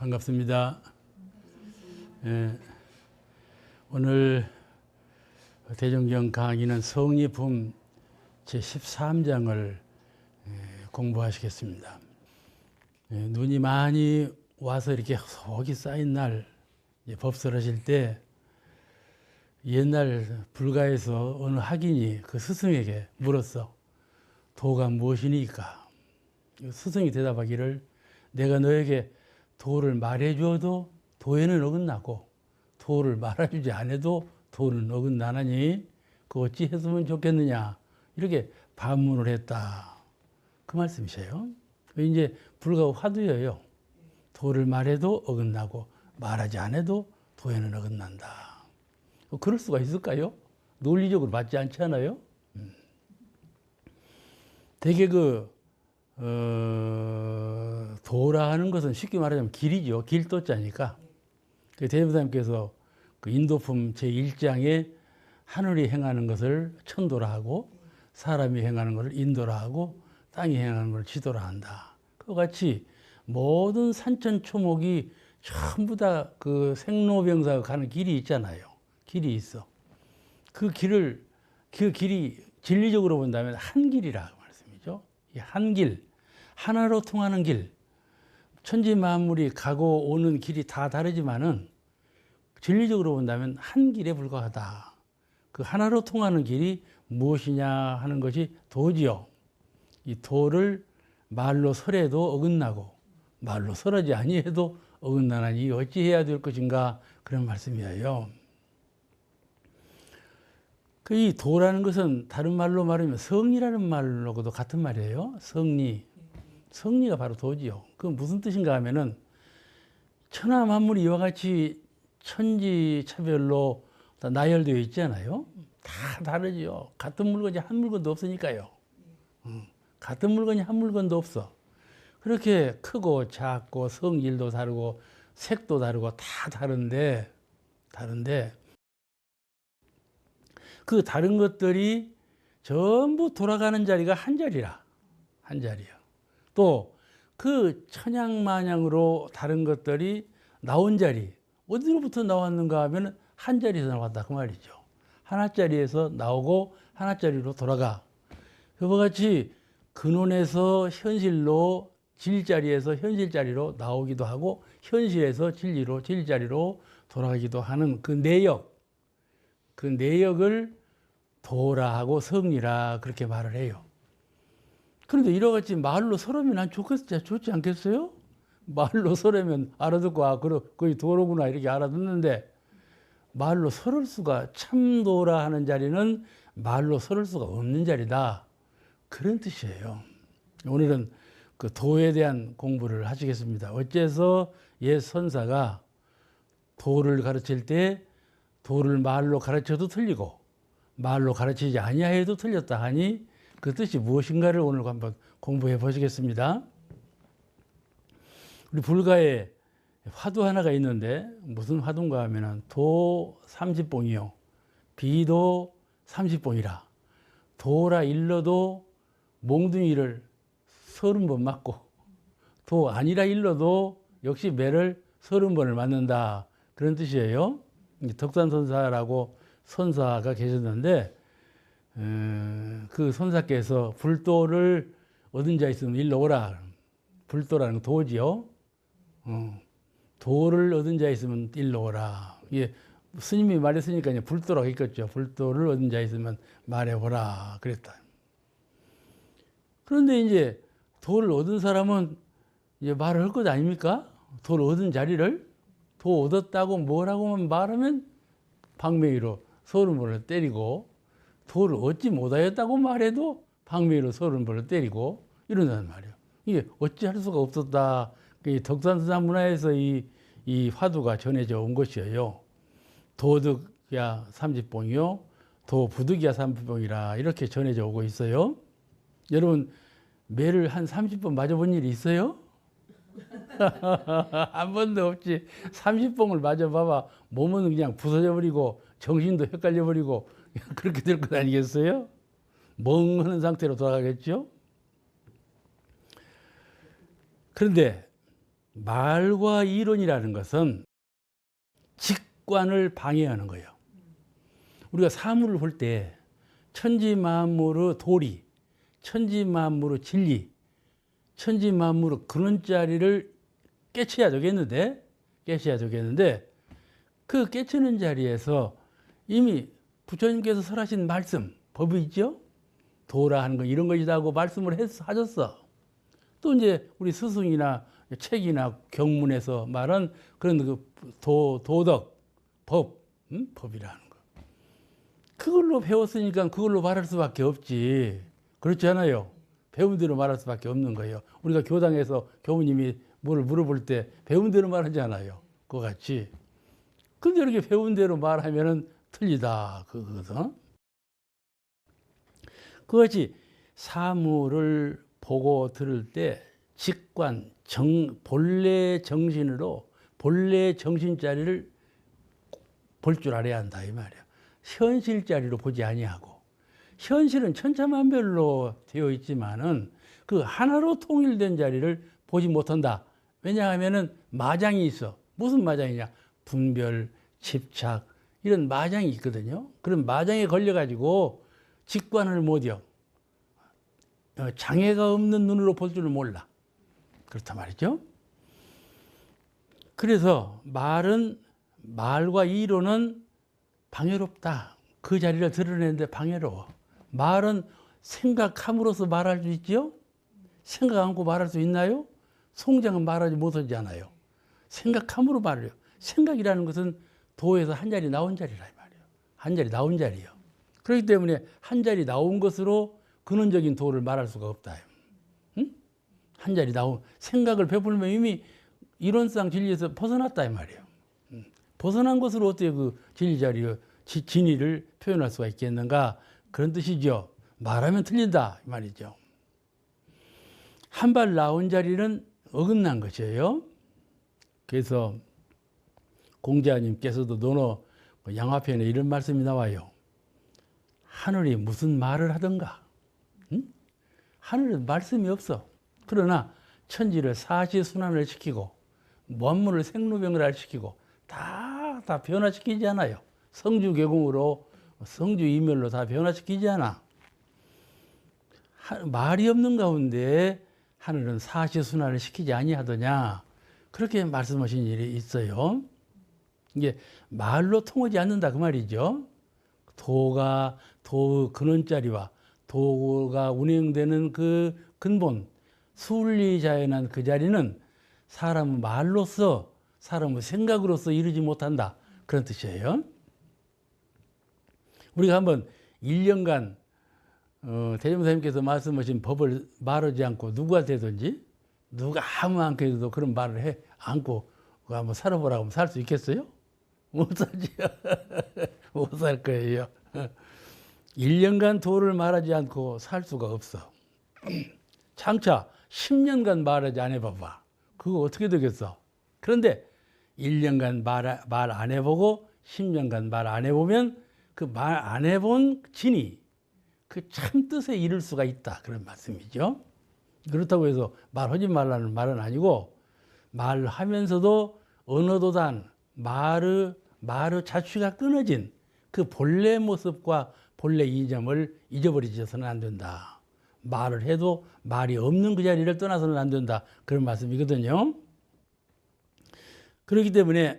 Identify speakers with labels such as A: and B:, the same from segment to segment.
A: 반갑습니다. 오늘 대종경 강의는 성리품 제13장을 공부하시겠습니다. 눈이 많이 와서 이렇게 속이 쌓인 날 법설하실 때 옛날 불가에서 어느 학인이 그 스승에게 물었어. 도가 무엇이니까? 스승이 대답하기를 내가 너에게 도를 말해줘도 도에는 어긋나고 도를 말해주지 않아도 도는 어긋나나니 그 어찌 했으면 좋겠느냐 이렇게 반문을 했다. 그 말씀이세요. 이제 불가 화두예요. 도를 말해도 어긋나고 말하지 않아도 도에는 어긋난다. 그럴 수가 있을까요? 논리적으로 맞지 않지 않아요? 되게 도라 하는 것은 쉽게 말하자면 길이죠. 길도자니까. 대법사님께서 그 인도품 제1장에 하늘이 행하는 것을 천도라 하고 사람이 행하는 것을 인도라 하고 땅이 행하는 것을 지도라 한다. 그와 같이 모든 산천초목이 전부 다 그 생로병사가 가는 길이 있잖아요. 길이 있어. 그 길이 진리적으로 본다면 한 길이라 말씀이죠. 이 한 길, 하나로 통하는 길. 천지 만물이 가고 오는 길이 다 다르지만은 진리적으로 본다면 한 길에 불과하다. 그 하나로 통하는 길이 무엇이냐 하는 것이 도지요. 이 도를 말로 설해도 어긋나고 말로 설하지 아니해도 어긋나나니 어찌해야 될 것인가 그런 말씀이에요. 이 도라는 것은 다른 말로 말하면 성리라는 말로도 같은 말이에요. 성리. 성리가 바로 도지요. 그 무슨 뜻인가 하면은 천하 만물이 이와 같이 천지차별로 다 나열되어 있잖아요. 다 다르죠. 같은 물건이 한 물건도 없으니까요. 같은 물건이 한 물건도 없어. 그렇게 크고 작고 성질도 다르고 색도 다르고 다 다른데 그 다른 것들이 전부 돌아가는 자리가 한 자리라. 한 자리야. 또 그 천양만양으로 다른 것들이 나온 자리 어디로부터 나왔는가 하면 한 자리에서 나왔다 그 말이죠. 하나짜리에서 나오고 하나짜리로 돌아가. 그와 같이 근원에서 현실로 질자리에서 현실자리로 나오기도 하고 현실에서 진리로 질자리로 돌아가기도 하는 그 내역을 도라 하고 성리라 그렇게 말을 해요. 그런데 이와 같이 말로 설하면 좋지 않겠어요? 말로 설하면 알아듣고 거의 도로구나 이렇게 알아듣는데 말로 설을 수가 참도라 하는 자리는 말로 설을 수가 없는 자리다. 그런 뜻이에요. 오늘은 그 도에 대한 공부를 하시겠습니다. 어째서 옛 선사가 도를 가르칠 때 도를 말로 가르쳐도 틀리고 말로 가르치지 아니하여도 틀렸다 하니 그 뜻이 무엇인가를 오늘 한번 공부해 보시겠습니다. 우리 불가에 화두 하나가 있는데 무슨 화두인가 하면은 도 30봉이요. 비도 30봉이라. 도라 일러도 몽둥이를 30번 맞고 도 아니라 일러도 역시 매를 30번을 맞는다. 그런 뜻이에요. 덕산선사라고 선사가 계셨는데 그 선사께서 불도를 얻은 자 있으면 일러 오라. 불도라는 건 도지요. 도를 얻은 자 있으면 일러 오라. 이게 스님이 말했으니까 이제 불도라고 했겠죠. 불도를 얻은 자 있으면 말해보라. 그랬다. 그런데 이제 도를 얻은 사람은 이제 말을 할 것 아닙니까? 도를 얻은 자리를 도 얻었다고 뭐라고만 말하면 방맹이로 30번을 때리고 도를 얻지 못하였다고 말해도 방맹이로 30번을 때리고 이런단 말이에요. 이게 어찌할 수가 없었다. 덕산선사 문화에서 이 화두가 전해져 온 것이에요. 도덕이야 30봉이요. 도부득이야 30봉이라 이렇게 전해져 오고 있어요. 여러분 매를 한 30번 맞아본 일이 있어요? 한 번도 없지. 30봉을 맞아봐봐. 몸은 그냥 부서져 버리고 정신도 헷갈려 버리고 그렇게 될 것 아니겠어요? 멍하는 상태로 돌아가겠죠? 그런데 말과 이론이라는 것은 직관을 방해하는 거예요. 우리가 사물을 볼 때 천지만물의 도리, 천지만물의 진리, 천지만물의 근원자리를 깨쳐야 되겠는데 그 깨치는 자리에서 이미 부처님께서 설하신 말씀, 법이 있죠? 도라 하는 거 이런 것이다 하고 말씀을 하셨어. 또 이제 우리 스승이나 책이나 경문에서 말한 그런 그 도덕, 법이라는 거. 그걸로 배웠으니까 그걸로 말할 수밖에 없지. 그렇지 않아요? 배운 대로 말할 수밖에 없는 거예요. 우리가 교당에서 교우님이 뭘 물어볼 때 배운 대로 말하잖아요. 그거 같이. 근데 이렇게 배운 대로 말하면은 틀리다. 그거거든. 그것이 사물을 보고 들을 때 직관, 본래 정신으로 본래 정신자리를 볼 줄 알아야 한다 이 말이야. 현실 자리로 보지 아니하고 현실은 천차만별로 되어 있지만은 그 하나로 통일된 자리를 보지 못한다. 왜냐하면은 마장이 있어. 무슨 마장이냐? 분별, 집착 이런 마장이 있거든요. 그런 마장에 걸려가지고 직관을 못해요. 장애가 없는 눈으로 볼 줄을 몰라. 그렇단 말이죠. 그래서 말과 이론은 방해롭다. 그 자리를 드러내는데 방해로워. 말은 생각함으로써 말할 수 있지요? 생각 않고 말할 수 있나요? 송장은 말하지 못하잖아요. 생각함으로 말해요. 생각이라는 것은 도에서 한 자리 나온 자리라 이 말이에요. 한 자리 나온 자리요. 그렇기 때문에 한 자리 나온 것으로 근원적인 도를 말할 수가 없다. 응? 한 자리 나온 생각을 베풀면 이미 이론상 진리에서 벗어났다 이 말이에요. 벗어난 것으로 어떻게 그 진리 자리, 진리를 표현할 수가 있겠는가? 그런 뜻이죠. 말하면 틀린다 이 말이죠. 한 발 나온 자리는 어긋난 것이에요. 그래서 공자님께서도 논어 양화편에 이런 말씀이 나와요. 하늘이 무슨 말을 하던가? 응? 하늘은 말씀이 없어. 그러나 천지를 사시순환을 시키고 만물을 생로병사시키고 다 변화시키지 않아요. 성주개공으로 성주이멸로 다 변화시키지 않아. 말이 없는 가운데 하늘은 사시순환을 시키지 아니하더냐. 그렇게 말씀하신 일이 있어요. 이게 말로 통하지 않는다 그 말이죠. 도 근원자리와 도가 운행되는 그 근본 순리자연한 그 자리는 사람의 말로서 사람의 생각으로서 이루지 못한다. 그런 뜻이에요. 우리가 한번 1년간 대종사님께서 말씀하신 법을 말하지 않고 누구한테든지 누가 아무한테도 그런 말을 해 않고 한번 살아보라고 하면 살 수 있겠어요? 못 살지요. 못 살 거예요. 1년간 도를 말하지 않고 살 수가 없어. 장차 10년간 말하지 안 해봐봐. 그거 어떻게 되겠어? 그런데 1년간 말 안 해보고 10년간 말 안 해보면 그 말 안 해본 진이 그 참 뜻에 이를 수가 있다. 그런 말씀이죠. 그렇다고 해서 말하지 말라는 말은 아니고 말하면서도 언어도단 말의 자취가 끊어진 그 본래 모습과 본래 이점을 잊어버리셔서는 안 된다. 말을 해도 말이 없는 그 자리를 떠나서는 안 된다. 그런 말씀이거든요. 그렇기 때문에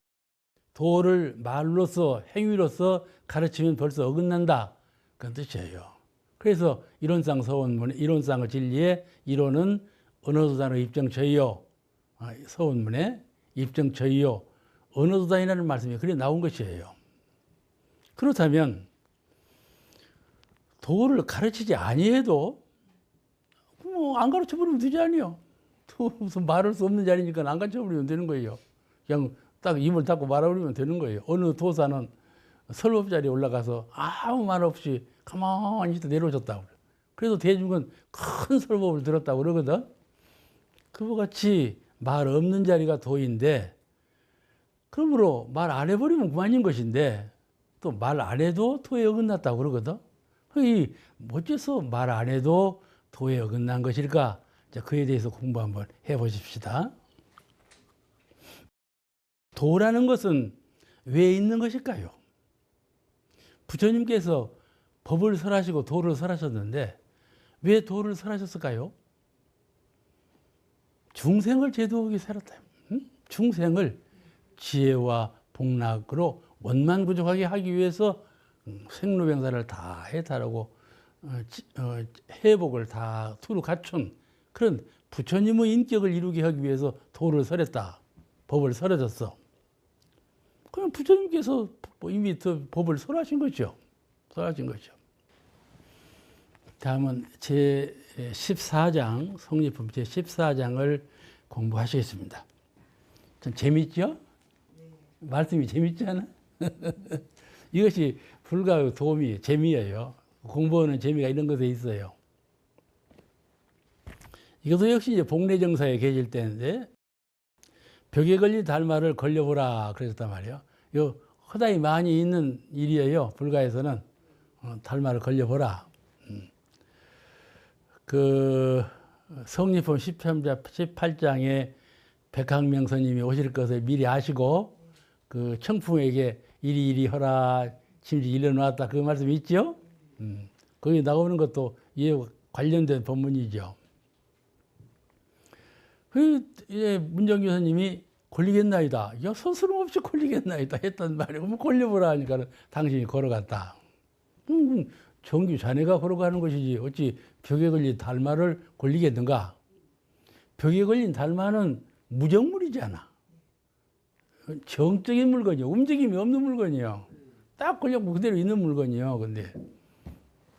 A: 도를 말로서 행위로서 가르치면 벌써 어긋난다. 그런 뜻이에요. 그래서 이론상 서원문, 이론상의 진리의 이론은 언어도단의 입정저이요. 서원문의 입정저이요. 언어도단이라는 말씀이 그래 나온 것이에요. 그렇다면 도를 가르치지 아니해도 뭐 안 가르쳐 버리면 되지 않아요. 무슨 말할 수 없는 자리니까 안 가르쳐 버리면 되는 거예요. 그냥 딱 입을 닫고 말아버리면 되는 거예요. 어느 도사는 설법 자리에 올라가서 아무 말 없이 가만히 있다 내려오셨다고. 그래도 대중은 큰 설법을 들었다고 그러거든. 그와 같이 말 없는 자리가 도인데, 그러므로 말 안 해버리면 그만인 것인데 또 말 안 해도 도에 어긋났다고 그러거든. 이 어째서 말 안 해도 도에 어긋난 것일까? 자, 그에 대해서 공부 한번 해보십시다. 도라는 것은 왜 있는 것일까요? 부처님께서 법을 설하시고 도를 설하셨는데 왜 도를 설하셨을까요? 중생을 제도하기 살았다. 중생을 지혜와 복락으로 원만부족하게 하기 위해서 생로병사를 다 해탈하고 회복을 다 두루 갖춘 그런 부처님의 인격을 이루게 하기 위해서 도를 설했다. 법을 설하셨어. 그럼 부처님께서 이미 법을 설하신 거죠. 설하신 거죠. 다음은 제 14장, 성립품 제 14장을 공부하시겠습니다. 좀 재밌죠? 말씀이 재밌지 않아? 이것이 불가의 도움이 재미예요. 공부하는 재미가 이런 것에 있어요. 이것도 역시 이제 복례정사에 계실 때인데 벽에 걸린 달마를 걸려보라 그러셨단 말이에요. 이거 허다히 많이 있는 일이에요. 불가에서는 달마를 걸려보라. 그 성립품 18장에 백학명 스님이 오실 것을 미리 아시고 그 청풍에게 이리 허라 짐지 일러놓았다 그 말씀이 있죠. 거기 나오는 것도 이에 관련된 법문이죠. 이제 문정규 스님이 걸리겠나이다. 야, 서스럼 없이 걸리겠나이다 했단 말이에요. 그럼 걸려보라 하니까 당신이 걸어갔다. 정규 자네가 걸어가는 것이지 어찌 벽에 걸린 달마를 걸리겠는가? 벽에 걸린 달마는 무정물이잖아. 정적인 물건이요. 움직임이 없는 물건이요. 딱 걸려고 그대로 있는 물건이요. 근데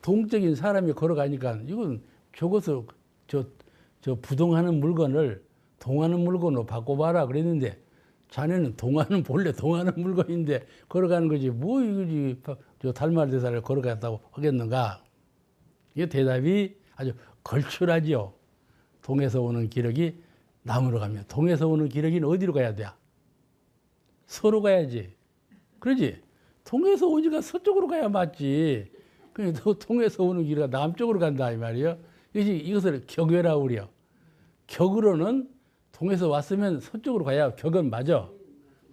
A: 동적인 사람이 걸어가니까 이건 저것을 저 부동하는 물건을 동하는 물건으로 바꿔봐라 그랬는데 자네는 본래 동하는 물건인데 걸어가는 거지 뭐 이거지 저 달마대사를 걸어갔다고 하겠는가? 이 대답이 아주 걸출하지요. 동에서 오는 기력이 남으로 가면 동에서 오는 기력이는 어디로 가야 돼? 서로 가야지. 그러지? 동에서 오니까 서쪽으로 가야 맞지. 그러니까 동에서 오는 길이 남쪽으로 간다 이 말이에요. 이것을 격외라고 그래요. 격으로는 동에서 왔으면 서쪽으로 가야 격은 맞아.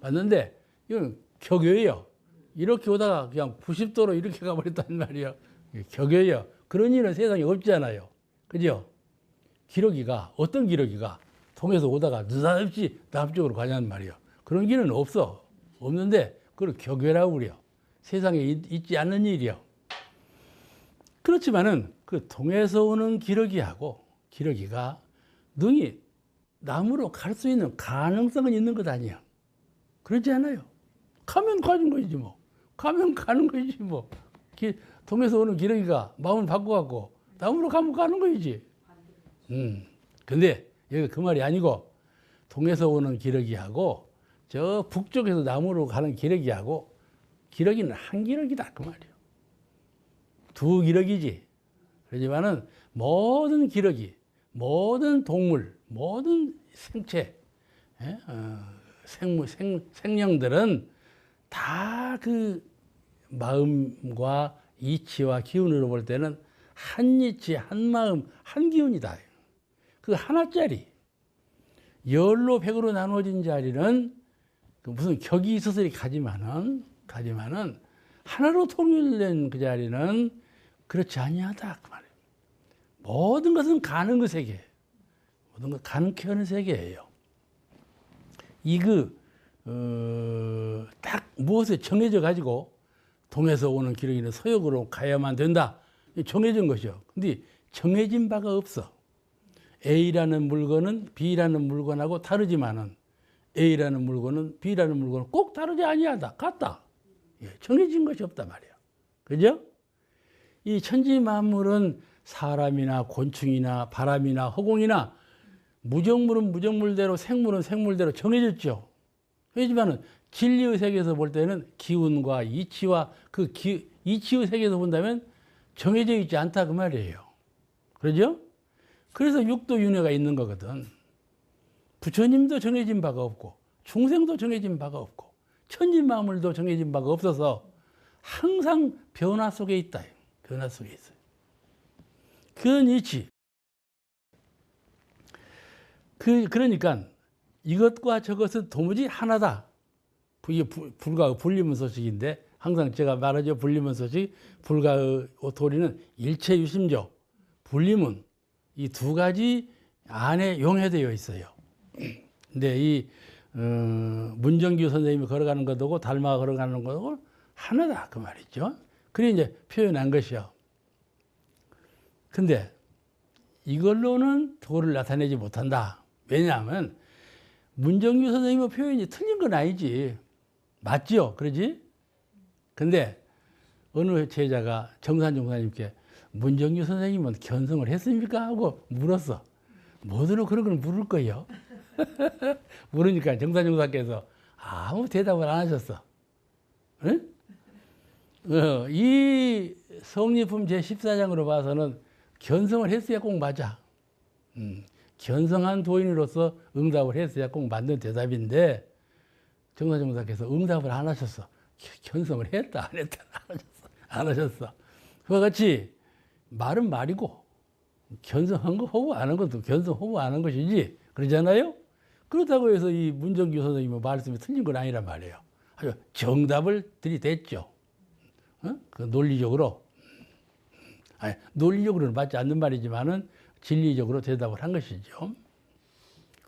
A: 맞는데 이건 격외예요. 이렇게 오다가 그냥 90도로 이렇게 가버렸단 말이에요. 격외예요. 그런 일은 세상에 없잖아요. 그죠? 기러기가 어떤 기러기가 동에서 오다가 느닷없이 남쪽으로 가냐는 말이에요. 그런 길은 없어. 없는데 그걸 격외라고 그래요. 세상에 있지 않는 일이요. 그렇지만은 그 동에서 오는 기러기하고 기러기가 능히 남으로 갈 수 있는 가능성은 있는 것 아니야. 그렇지 않아요. 가면 가는 것이지 뭐. 가면 가는 것이지 뭐. 동에서 오는 기러기가 마음을 바꿔갖고 남으로 가면 가는 것이지. 근데 여기 그 말이 아니고 동에서 오는 기러기하고 저 북쪽에서 남으로 가는 기러기하고 기러기는 한 기러기다 그 말이에요. 두 기러기지. 그렇지만은 모든 기러기, 모든 동물, 모든 생체, 생령들은 다 그 마음과 이치와 기운으로 볼 때는 한 이치, 한 마음, 한 기운이다. 그 하나짜리. 열로 백으로 나누어진 자리는 무슨 격이 있어서 이렇게 가지만은 하나로 통일된 그 자리는 그렇지 아니하다 그 말이에요. 모든 것은 가능의 세계, 모든 것 가능케 하는 세계예요. 딱 무엇에 정해져 가지고 동에서 오는 기러기는 서역으로 가야만 된다. 정해진 것이요. 근데 정해진 바가 없어. A라는 물건은 B라는 물건하고 다르지만은 A라는 물건은 B라는 물건은 꼭 다르지 아니하다. 같다. 정해진 것이 없단 말이에요. 그죠? 이 천지 만물은 사람이나 곤충이나 바람이나 허공이나 무정물은 무정물대로 생물은 생물대로 정해졌죠. 하지만은 진리의 세계에서 볼 때는 기운과 이치와 이치의 세계에서 본다면 정해져 있지 않다 그 말이에요. 그러죠? 그래서 육도윤회가 있는 거거든. 부처님도 정해진 바가 없고 중생도 정해진 바가 없고 천지 만물도 정해진 바가 없어서 항상 변화 속에 있다. 변화 속에 있어요. 그런 이치. 그러니까 이것과 저것은 도무지 하나다. 이게 불가의 불리문 소식인데 항상 제가 말하죠. 불리문 소식, 불가의 도리는 일체 유심조, 불리문 이 두 가지 안에 용해되어 있어요. 근데 이 문정규 선생님이 걸어가는 것하고 달마가 걸어가는 것하고 하나다 그 말이죠. 그래 이제 표현한 것이요. 근데 이걸로는 도를 나타내지 못한다. 왜냐하면 문정규 선생님의 표현이 틀린 건 아니지. 맞죠? 그러지? 근데 어느 제자가 정산종 선생님께 문정규 선생님은 견성을 했습니까? 하고 물었어. 뭐든 그런 걸 물을 거예요. 물으니까 정산종 선생님께서 아무 대답을 안 하셨어. 응? 이 성리품 제14장으로 봐서는 견성을 했어야 꼭 맞아. 견성한 도인으로서 응답을 했어야 꼭 맞는 대답인데 정산종 선생님께서 응답을 안 하셨어. 견성을 했다 안 했다 안 하셨어. 그와 같이 말은 말이고 견성한 거 호구 안 한 것도 견성 호구 안 한 것이지 그러잖아요. 그렇다고 해서 이 문정규 선생님의 말씀이 틀린 건 아니란 말이에요. 아주 정답을 들이댔죠. 그 논리적으로 아니 논리적으로는 맞지 않는 말이지만은 진리적으로 대답을 한 것이죠.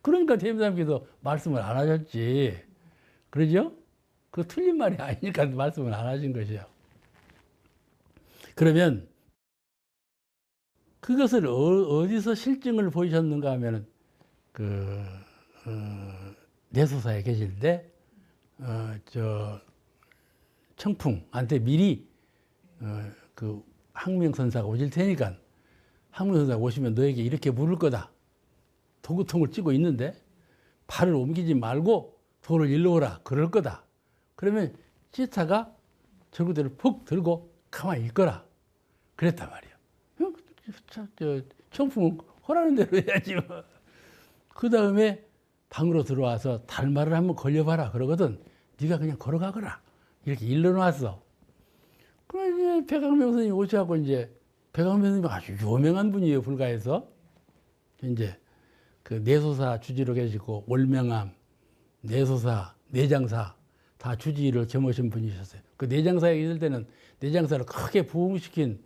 A: 그러니까 대임사님께서 말씀을 안 하셨지. 그러죠? 그 틀린 말이 아니니까 말씀을 안 하신 것이요. 그러면 그것을 어디서 실증을 보이셨는가 하면은 내소사에 계실 때 청풍한테 미리 그 항명선사가 오실 테니까 항명선사가 오시면 너에게 이렇게 물을 거다. 도구통을 찌고 있는데 발을 옮기지 말고 돌을 일러 오라. 그럴 거다. 그러면 찌타가 절구대를 푹 들고 가만히 있거라. 그랬단 말이에요. 청풍은 허라는 대로 해야지. 그 다음에 방으로 들어와서 달마를 한번 걸려봐라. 그러거든. 네가 그냥 걸어가거라. 이렇게 일러놨어. 그럼 이제 백광명 선생님이 오셔갖고 이제 백광명 선생님이 아주 유명한 분이에요. 불가에서. 이제 그 내소사 주지로 계시고 월명암, 내소사, 내장사 다 주지를 겸하신 분이셨어요. 그 내장사에 있을 때는 내장사를 크게 부흥시킨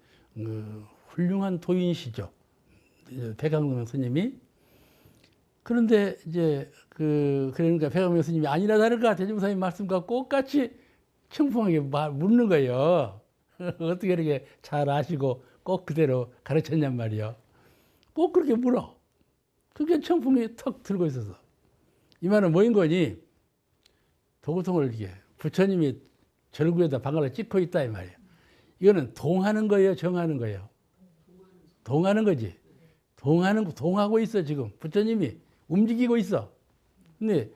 A: 훌륭한 도인이시죠. 백광명 스님이. 그런데 이제 그러니까 백광명 스님이 아니나 다를까 대종사님 말씀과 똑같이 청풍하게 묻는 거예요. 어떻게 이렇게 잘 아시고 꼭 그대로 가르쳤냔 말이요. 꼭 그렇게 물어. 그게 청풍이 턱 들고 있어서. 이 말은 뭐인 거니? 도구통을 이렇게 부처님이 절구에다 방아를 찍고 있다 이 말이에요. 이거는 동하는 거예요, 정하는 거예요. 동하는 거지. 동하고 있어 지금. 부처님이 움직이고 있어. 근데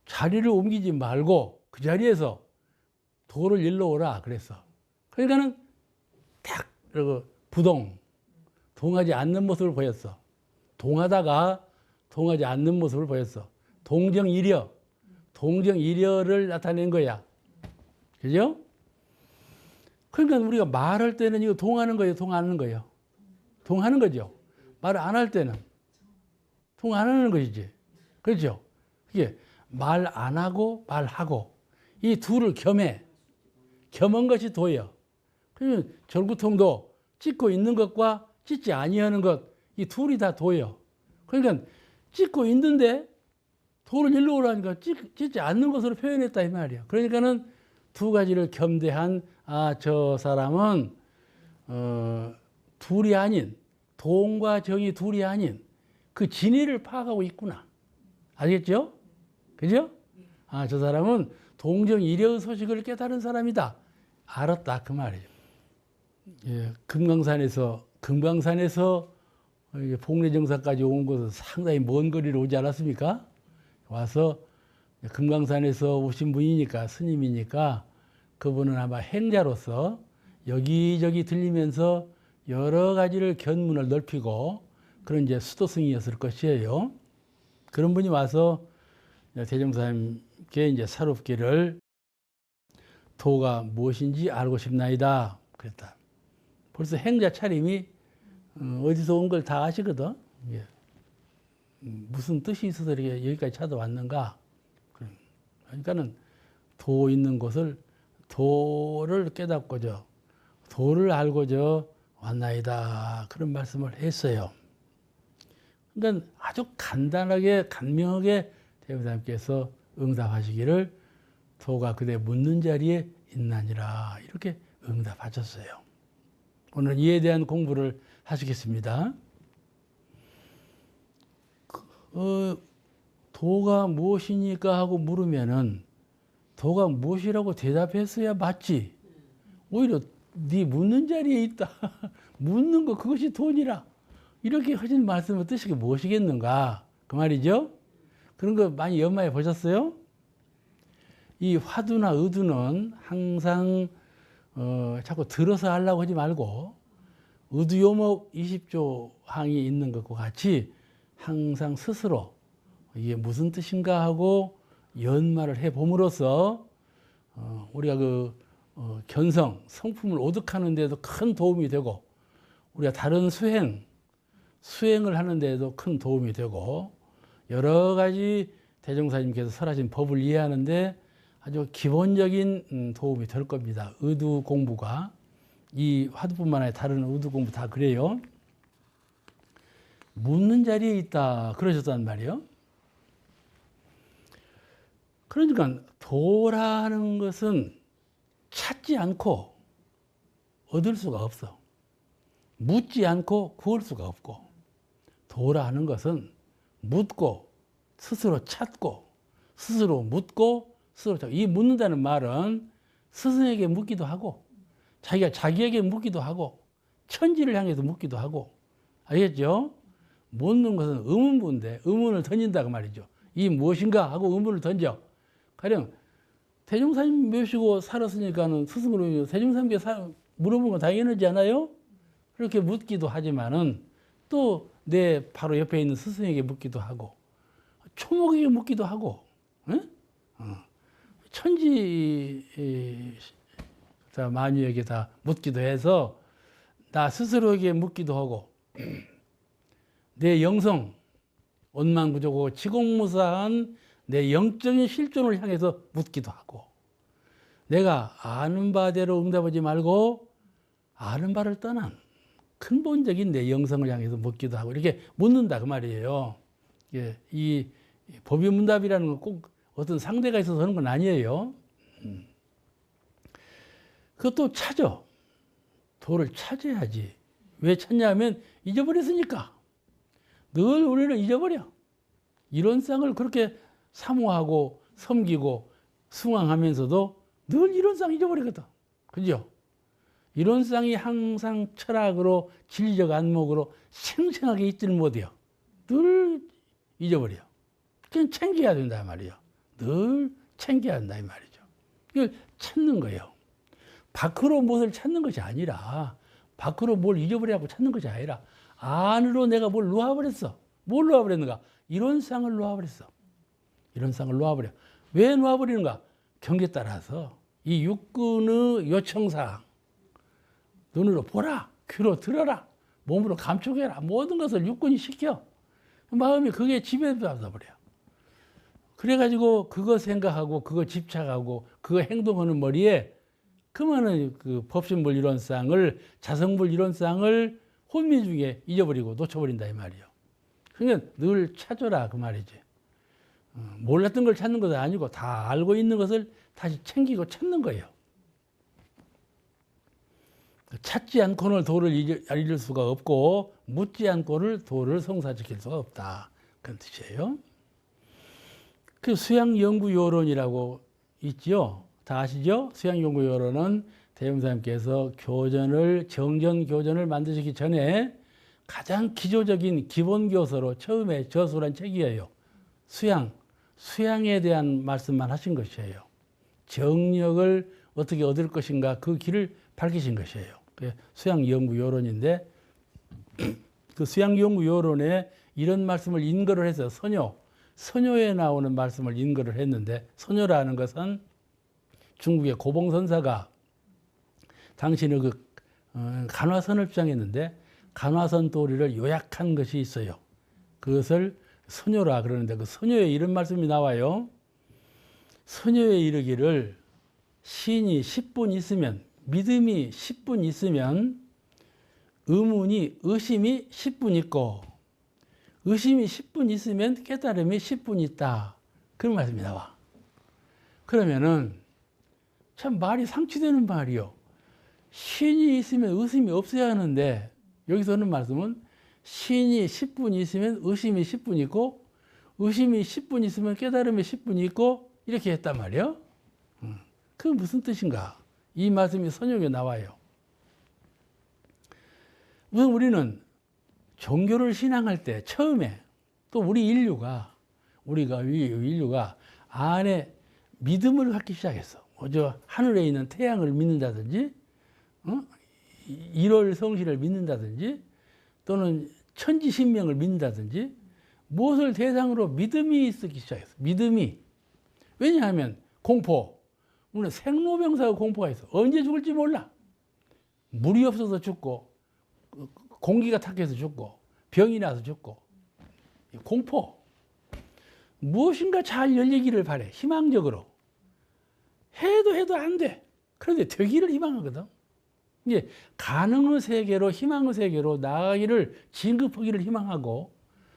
A: 자리를 옮기지 말고 그 자리에서 도를 일러 오라 그랬어. 그러니까는 탁 그리고 동하지 않는 모습을 보였어. 동하다가 동하지 않는 모습을 보였어. 동정일여를 나타낸 거야. 그죠? 그러니까 우리가 말할 때는 이거 동하는 거예요, 동하는 거예요. 동하는 거죠. 말을 안 할 때는 동 안 하는 것이지. 그렇죠? 이게 말 안 하고 말하고 이 둘을 겸한 것이 도예요. 그러면 절구통도 찢고 있는 것과 찢지 아니하는 것, 이 둘이 다 도예요. 그러니까 찢고 있는데 도를 일러 오라니까 찢지 않는 것으로 표현했다 이 말이에요. 그러니까는 두 가지를 겸대한 저 사람은 둘이 아닌 동과 정이 둘이 아닌 그 진리를 파악하고 있구나. 알겠죠? 그죠? 저 사람은 동정일여의 소식을 깨달은 사람이다. 알았다 그 말이에요. 예, 금강산에서 복례정사까지 온 것은 상당히 먼 거리로 오지 않았습니까? 와서 금강산에서 오신 분이니까 스님이니까 그분은 아마 행자로서 여기저기 들리면서 여러 가지를 견문을 넓히고 그런 이제 수도승이었을 것이에요. 그런 분이 와서 대종사님께 이제 사롭기를 도가 무엇인지 알고 싶나이다. 그랬다. 벌써 행자 차림이 어디서 온 걸 다 아시거든. 무슨 뜻이 있어서 이렇게 여기까지 찾아왔는가. 그러니까는 도 있는 곳을 도를 깨닫고저 도를 알고저 왔나이다. 그런 말씀을 했어요. 그러니까 아주 간단하게 간명하게 대부사님께서 응답하시기를 도가 그대 묻는 자리에 있나니라 이렇게 응답하셨어요. 오늘 이에 대한 공부를 하시겠습니다. 도가 무엇이니까 하고 물으면은 도가 무엇이라고 대답했어야 맞지. 오히려 네 묻는 자리에 있다. 묻는 거 그것이 돈이라. 이렇게 하신 말씀의 뜻이 무엇이겠는가? 그 말이죠. 그런 거 많이 연마해 보셨어요? 이 화두나 의두는 항상 자꾸 들어서 하려고 하지 말고 의두요목 20조 항이 있는 것과 같이 항상 스스로 이게 무슨 뜻인가 하고 연마를 해 봄으로써 우리가 견성, 성품을 오득하는 데도 큰 도움이 되고 우리가 다른 수행을 하는 데도 큰 도움이 되고 여러 가지 대종사님께서 설하신 법을 이해하는데 아주 기본적인 도움이 될 겁니다. 의두 공부가 이 화두뿐만 아니라 다른 의두 공부 다 그래요. 묻는 자리에 있다 그러셨단 말이에요. 그러니까 도라는 것은 찾지 않고 얻을 수가 없어. 묻지 않고 구할 수가 없고 도라는 것은 묻고 스스로 찾고 스스로 묻고 스스로 찾고 이 묻는다는 말은 스승에게 묻기도 하고 자기가 자기에게 묻기도 하고 천지를 향해서 묻기도 하고 알겠죠? 묻는 것은 의문부인데 의문을 던진다고 말이죠. 이 무엇인가 하고 의문을 던져. 가령 대종사님 모시고 살았으니까는 스승으로 대종사님께 물어보는 건 당연하지 않아요? 그렇게 묻기도 하지만은 또 내 바로 옆에 있는 스승에게 묻기도 하고 초목에게 묻기도 하고 천지 만유에게 다 묻기도 해서 나 스스로에게 묻기도 하고 내 영성 원만구조고 지공무사한 내 영적인 실존을 향해서 묻기도 하고 내가 아는 바대로 응답하지 말고 아는 바를 떠난 근본적인 내 영성을 향해서 묻기도 하고 이렇게 묻는다 그 말이에요. 이 법위문답이라는 건 꼭 어떤 상대가 있어서 하는 건 아니에요. 그것도 찾아. 도를 찾아야지. 왜 찾냐면 잊어버렸으니까. 늘 우리는 잊어버려. 이론상을 그렇게 사모하고 섬기고 숭앙하면서도 늘 이론상 잊어버리거든. 그죠? 이론상이 항상 철학으로 진리적 안목으로 생생하게 있지는 못해요. 늘 잊어버려. 그냥 챙겨야 된다 말이에요. 늘 챙겨야 한다 이 말이죠. 이걸 찾는 거예요. 밖으로 무엇을 찾는 것이 아니라 밖으로 뭘 잊어버리고 찾는 것이 아니라 안으로 내가 뭘 놓아버렸어. 뭘 놓아버렸는가? 이론상을 놓아버렸어. 이론상을 놓아버려. 왜 놓아버리는가? 경계에 따라서 이 육근의 요청사항 눈으로 보라, 귀로 들어라, 몸으로 감촉해라 모든 것을 육근이 시켜. 마음이 그게 지배받아 버려. 그래가지고 그거 생각하고 그거 집착하고 그거 행동하는 머리에 그만한 그 법신불 이론상을 자성불 이론상을 혼미 중에 잊어버리고 놓쳐버린다 이 말이에요. 그러니까 늘 찾아라 그 말이지. 몰랐던 걸 찾는 것은 아니고 다 알고 있는 것을 다시 챙기고 찾는 거예요. 찾지 않고는 도를 이룰 수가 없고 묻지 않고는 도를 성사시킬 수가 없다. 그런 뜻이에요. 그 수양연구요론이라고 있죠. 다 아시죠? 수양연구요론은 대명사님께서 정전 교전을 만드시기 전에 가장 기초적인 기본교서로 처음에 저술한 책이에요. 수양에 대한 말씀만 하신 것이에요. 정력을 어떻게 얻을 것인가 그 길을 밝히신 것이에요. 수양연구요론인데 그 수양연구요론에 이런 말씀을 인거를 해서 선효에 나오는 말씀을 인거를 했는데 선효라는 것은 중국의 고봉선사가 당신의 그 간화선을 주장했는데 간화선 도리를 요약한 것이 있어요. 그것을 선효라 그러는데 그 선효에 이런 말씀이 나와요. 선녀에 이르기를 신이 10분 있으면, 믿음이 10분 있으면 의문이, 의심이 10분 있고, 의심이 10분 있으면 깨달음이 10분 있다. 그런 말씀이 나와. 그러면은 참 말이 상치되는 말이요. 신이 있으면 의심이 없어야 하는데, 여기서 하는 말씀은 신이 10분 있으면 의심이 10분 있고, 의심이 10분 있으면 깨달음이 10분 있고, 이렇게 했단 말이에요. 그게 무슨 뜻인가? 이 말씀이 선역에 나와요. 우선 우리는 종교를 신앙할 때 처음에, 또 우리 인류가 안에 믿음을 갖기 시작했어. 저 하늘에 있는 태양을 믿는다든지, 1월 성신을 믿는다든지, 또는 천지신명을 믿는다든지, 무엇을 대상으로 믿음이 있기 시작했어. 믿음이. 왜냐하면 공포. 우리는 생로병사의 공포가 있어. 언제 죽을지 몰라. 물이 없어서 죽고, 공기가 탁해서 죽고, 병이 나서 죽고. 공포. 무엇인가 잘 열리기를 바래. 희망적으로. 해도 안 돼. 그런데 되기를 희망하거든. 이제 가능의 세계로, 희망의 세계로 나아가기를, 진급하기를 희망하고,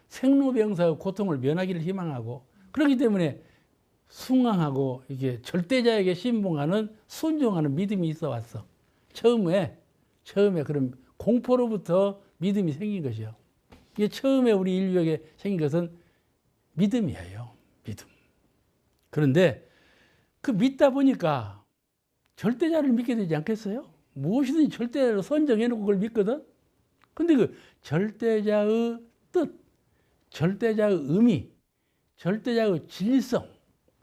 A: 생로병사의 고통을 면하기를 희망하고, 그렇기 때문에 숭앙하고 이게 절대자에게 신봉하는, 순종하는 믿음이 있어 왔어. 처음에 그런 공포로부터 믿음이 생긴 것이요. 이게 처음에 우리 인류에게 생긴 것은 믿음이에요. 믿음. 그런데 그 믿다 보니까 절대자를 믿게 되지 않겠어요? 무엇이든지 절대자로 선정해놓고 그걸 믿거든? 근데 그 절대자의 뜻, 절대자의 의미, 절대자의 진리성,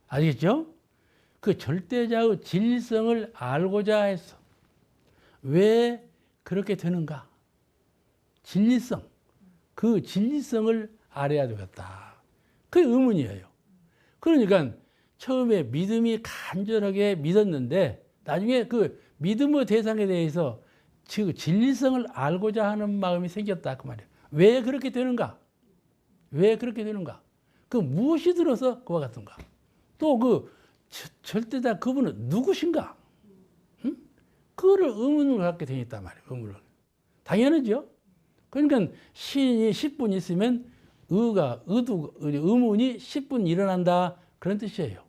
A: 아시겠죠? 그 절대자의 진리성을 알고자 했어. 왜 그렇게 되는가? 진리성. 그 진리성을 알아야 되겠다. 그게 의문이에요. 그러니까 처음에 믿음이 간절하게 믿었는데 나중에 그 믿음의 대상에 대해서 즉 진리성을 알고자 하는 마음이 생겼다 그 말이에요. 왜 그렇게 되는가? 왜 그렇게 되는가? 그 무엇이 들어서 그와 같은가? 또 그 절대다 그분은 누구신가? 응? 그거를 의문을 갖게 되었단 말이에요. 의문을. 당연하죠. 그러니까 신이 10분 있으면 의문이 10분 일어난다 그런 뜻이에요.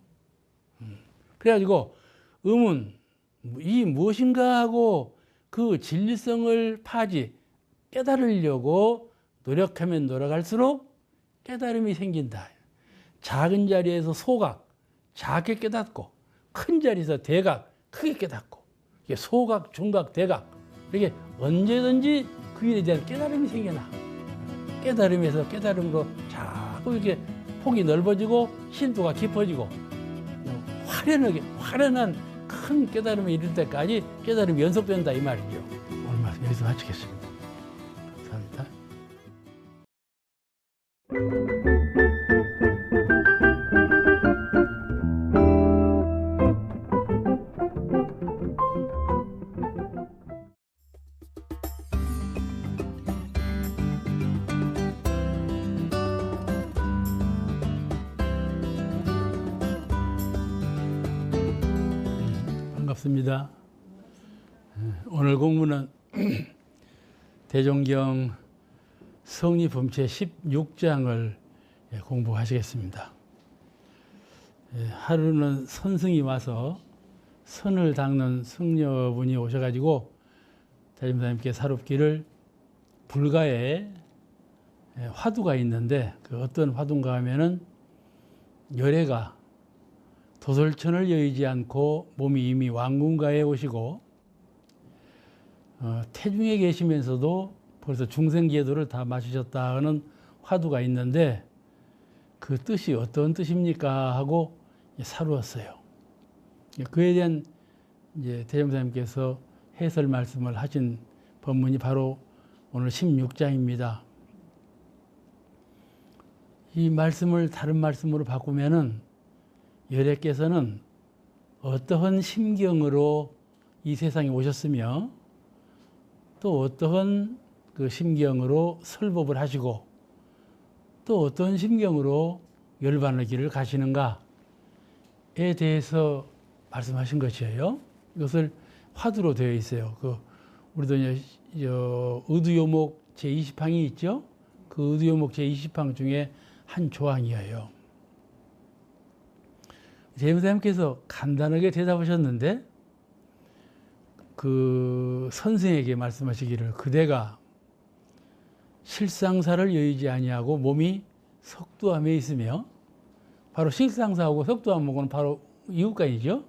A: 그래가지고 의문 이 무엇인가 하고 그 진리성을 깨달으려고 노력하면 노력할수록 깨달음이 생긴다. 작은 자리에서 소각 작게 깨닫고 큰 자리에서 대각 크게 깨닫고 이게 소각, 중각, 대각 이렇게 언제든지 그 일에 대한 깨달음이 생겨나. 깨달음에서 깨달음으로 자꾸 이렇게 폭이 넓어지고 심도가 깊어지고 화려한 큰 깨달음에 이를 때까지 깨달음이 연속된다 이 말이죠. 오늘 말씀 여기서 마치겠습니다. 감사합니다. 반갑습니다. 오늘 공부는 대종경 성리품체 16장을 공부하시겠습니다. 하루는 선승이 와서 선을 닦는 승려분이 오셔가지고 대림사님께 사롭기를 불가에 화두가 있는데 그 어떤 화두인가 하면은 열애가 도솔천을 여의지 않고 몸이 이미 왕궁가에 오시고 태중에 계시면서도 벌써 중생제도를 다 마치셨다 하는 화두가 있는데 그 뜻이 어떤 뜻입니까 하고 사루었어요. 그에 대한 이제 대종사님께서 해설 말씀을 하신 법문이 바로 오늘 16장입니다. 이 말씀을 다른 말씀으로 바꾸면은 열애께서는 어떠한 심경으로 이 세상에 오셨으며 또 어떠한 그 심경으로 설법을 하시고 또 어떤 심경으로 열반의 길을 가시는가 대해서 말씀하신 것이에요. 이것을 화두로 되어 있어요. 우리도 의두요목 제20항이 있죠. 그 의두요목 제20항 중에 한 조항이에요. 재무사님께서 간단하게 대답하셨는데 그 선생에게 말씀하시기를 그대가 실상사를 여의지 아니하고 몸이 석두암에 있으며 바로 실상사하고 석두암하고는 바로 이웃간이죠.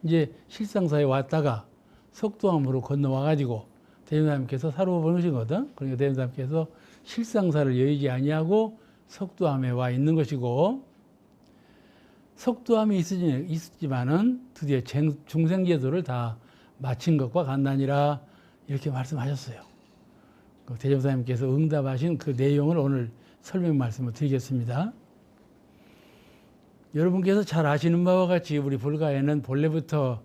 A: 이제 실상사에 왔다가 석두암으로 건너와 가지고 대림사님께서 살아보신 거거든. 그러니까 대림사님께서 실상사를 여의지 아니하고 석두암에 와 있는 것이고 석두암이 있었지만은 드디어 중생제도를 다 마친 것과 같나니라 이렇게 말씀하셨어요. 대림사님께서 응답하신 그 내용을 오늘 설명 말씀을 드리겠습니다. 여러분께서 잘 아시는 바와 같이 우리 불가에는 본래부터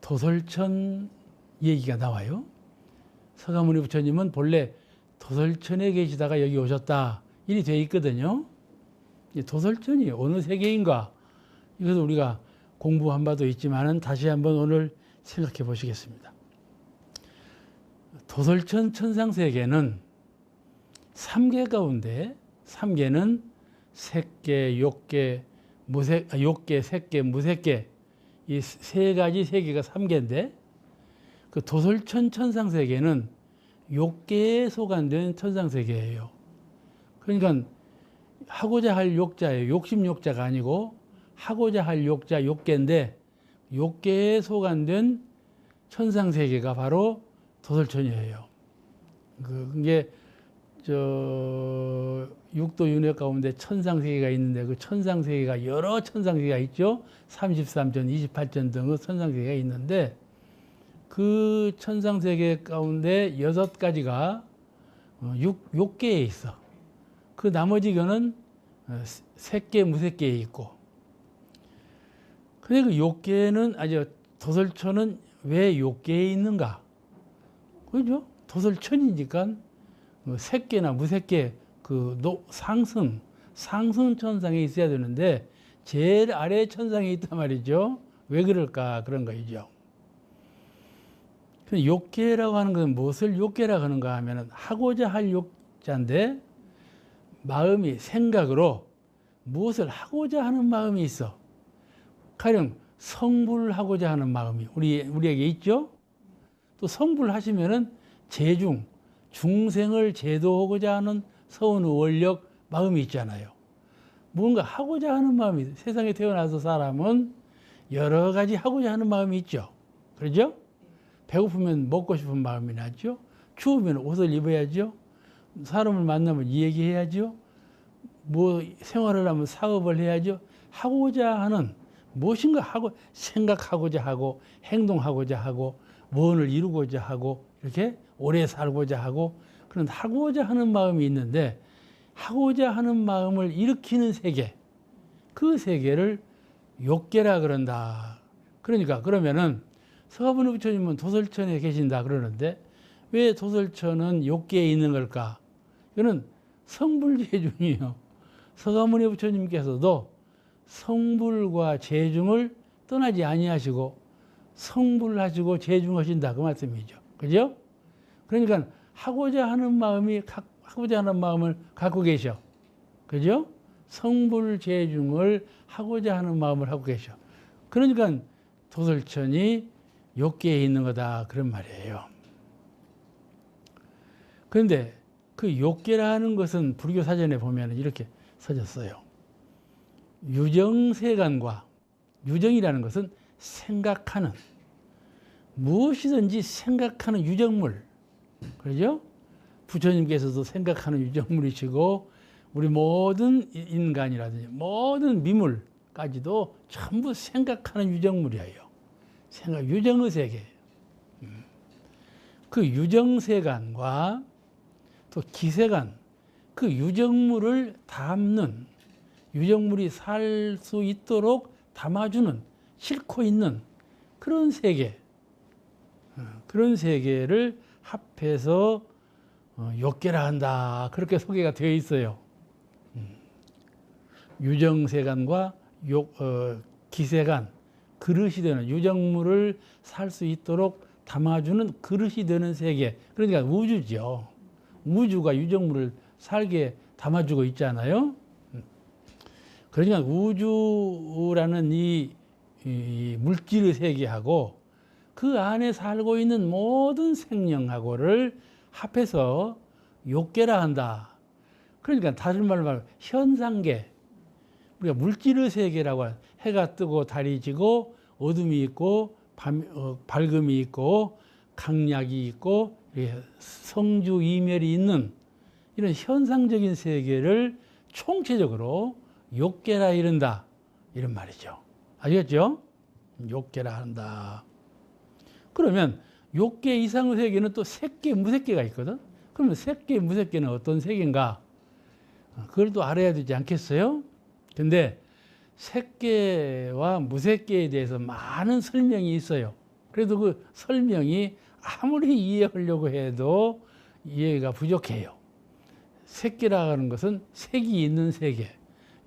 A: 도솔천 얘기가 나와요. 서가모니 부처님은 본래 도솔천에 계시다가 여기 오셨다 이리 되어 있거든요. 도솔천이 어느 세계인가 이것을 우리가 공부한 바도 있지만은 다시 한번 오늘 생각해 보시겠습니다. 도솔천 천상세계는 3계 가운데 3계는 색계, 욕계, 욕계, 색계, 무색계 이 세 가지 세계가 3계인데 그 도솔천 천상세계는 욕계에 속한된 천상세계예요. 그러니까 하고자 할 욕자예요. 욕심욕자가 아니고 하고자 할 욕자, 욕계인데 욕계에 속한된 천상세계가 바로 도솔천이에요. 그게 육도 윤회 가운데 천상세계가 있는데 그 천상세계가 여러 천상세계가 있죠. 33전, 28전 등의 천상세계가 있는데 그 천상세계 가운데 6가지가 욕계에 있어. 그 나머지 거는 색계, 무색계에 있고. 근데 그 욕계는 도솔천은 왜 욕계에 있는가? 그죠? 도솔천이니까 색계나 무색계 상승 천상에 있어야 되는데 제일 아래 천상에 있단 말이죠. 왜 그럴까? 그런 거이죠. 욕계라고 하는 것은 무엇을 욕계라고 하는가 하면은 하고자 할 욕자인데 마음이 생각으로 무엇을 하고자 하는 마음이 있어. 가령 성불하고자 하는 마음이 우리에게 있죠. 또 성불하시면은 중생을 제도하고자 하는 서운의 원력 마음이 있잖아요. 뭔가 하고자 하는 마음이 세상에 태어나서 사람은 여러 가지 하고자 하는 마음이 있죠. 그렇죠? 배고프면 먹고 싶은 마음이 나죠. 추우면 옷을 입어야죠. 사람을 만나면 얘기해야죠. 생활을 하면 사업을 해야죠. 하고자 하는 무엇인가 생각하고자 하고 행동하고자 하고 무언을 이루고자 하고 이렇게 오래 살고자 하고 그런 하고자 하는 마음이 있는데 하고자 하는 마음을 일으키는 세계 그 세계를 욕계라 그런다. 그러니까 그러면은 서가모니 부처님은 도솔천에 계신다 그러는데 왜 도솔천은 욕계에 있는 걸까? 이거는 성불재중이에요. 서가모니 부처님께서도 성불과 재중을 떠나지 아니하시고 성불하시고 재중하신다 그 말씀이죠. 그죠? 그러니까 하고자 하는 마음을 갖고 계셔. 그죠? 성불 재중을 하고자 하는 마음을 하고 계셔. 그러니까 도솔천이 욕계에 있는 거다 그런 말이에요. 그런데 그 욕계라는 것은 불교 사전에 보면 이렇게 써졌어요. 유정세간과 유정이라는 것은 생각하는 무엇이든지 생각하는 유정물 그러죠? 부처님께서도 생각하는 유정물이시고 우리 모든 인간이라든지 모든 미물까지도 전부 생각하는 유정물이에요. 유정의 세계. 그 유정세간과 또 기세간 그 유정물을 담는 유정물이 살 수 있도록 담아주는 싣고 있는 그런 세계 그런 세계를 합해서 욕계라 한다 그렇게 소개가 되어 있어요. 유정세간과 기세간 그릇이 되는 유적물을 살 수 있도록 담아주는 그릇이 되는 세계. 그러니까 우주죠. 우주가 유적물을 살게 담아주고 있잖아요. 그러니까 우주라는 이 물질의 세계하고 그 안에 살고 있는 모든 생명하고를 합해서 욕계라 한다. 그러니까 다른 말로 말하면 현상계. 우리가 물질의 세계라고 해가 뜨고 달이 지고 어둠이 있고 밝음이 있고 강약이 있고 성주 이멸이 있는 이런 현상적인 세계를 총체적으로 욕계라 이른다. 이런 말이죠. 아시겠죠? 욕계라 한다. 그러면 욕계 이상의 세계는 또 색계, 무색계가 있거든. 그러면 색계, 무색계는 어떤 세계인가? 그걸 또 알아야 되지 않겠어요? 근데 색계와 무색계에 대해서 많은 설명이 있어요. 그래도 그 설명이 아무리 이해하려고 해도 이해가 부족해요. 색계라는 것은 색이 있는 세계,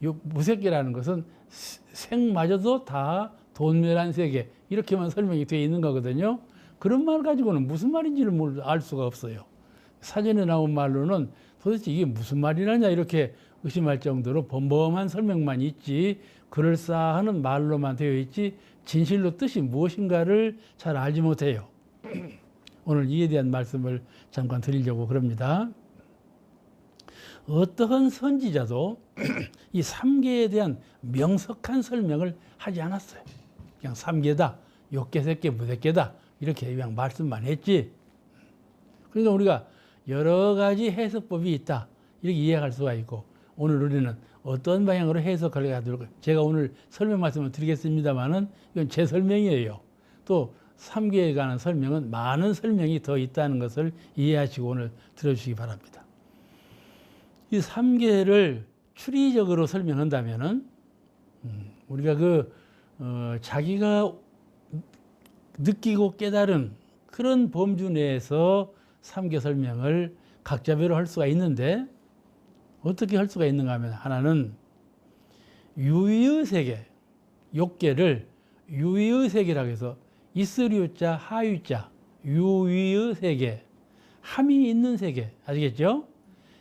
A: 무색계라는 것은 색마저도 다 돈멸한 세계, 이렇게만 설명이 되어 있는 거거든요. 그런 말 가지고는 무슨 말인지를 알 수가 없어요. 사전에 나온 말로는 도대체 이게 무슨 말이라냐 이렇게 의심할 정도로 범범한 설명만 있지, 그럴싸한 말로만 되어 있지 진실로 뜻이 무엇인가를 잘 알지 못해요. 오늘 이에 대한 말씀을 잠깐 드리려고 그럽니다. 어떠한 선지자도 이 삼계에 대한 명석한 설명을 하지 않았어요. 그냥 삼계다, 욕계, 색계, 무색계다 이렇게 그냥 말씀만 했지. 그러니까 우리가 여러 가지 해석법이 있다 이렇게 이해할 수가 있고, 오늘 우리는 어떤 방향으로 해석하려고 하도록 제가 오늘 설명 말씀을 드리겠습니다만은 이건 제 설명이에요. 또 삼계에 관한 설명은 많은 설명이 더 있다는 것을 이해하시고 오늘 들어주시기 바랍니다. 이 삼계를 추리적으로 설명한다면은 우리가 자기가 느끼고 깨달은 그런 범주 내에서 삼계 설명을 각자별로 할 수가 있는데, 어떻게 할 수가 있는가 하면, 하나는 유의의 세계, 욕계를 유의의 세계라고 해서 있으리자 하유자, 유의의 세계, 함이 있는 세계, 아시겠죠?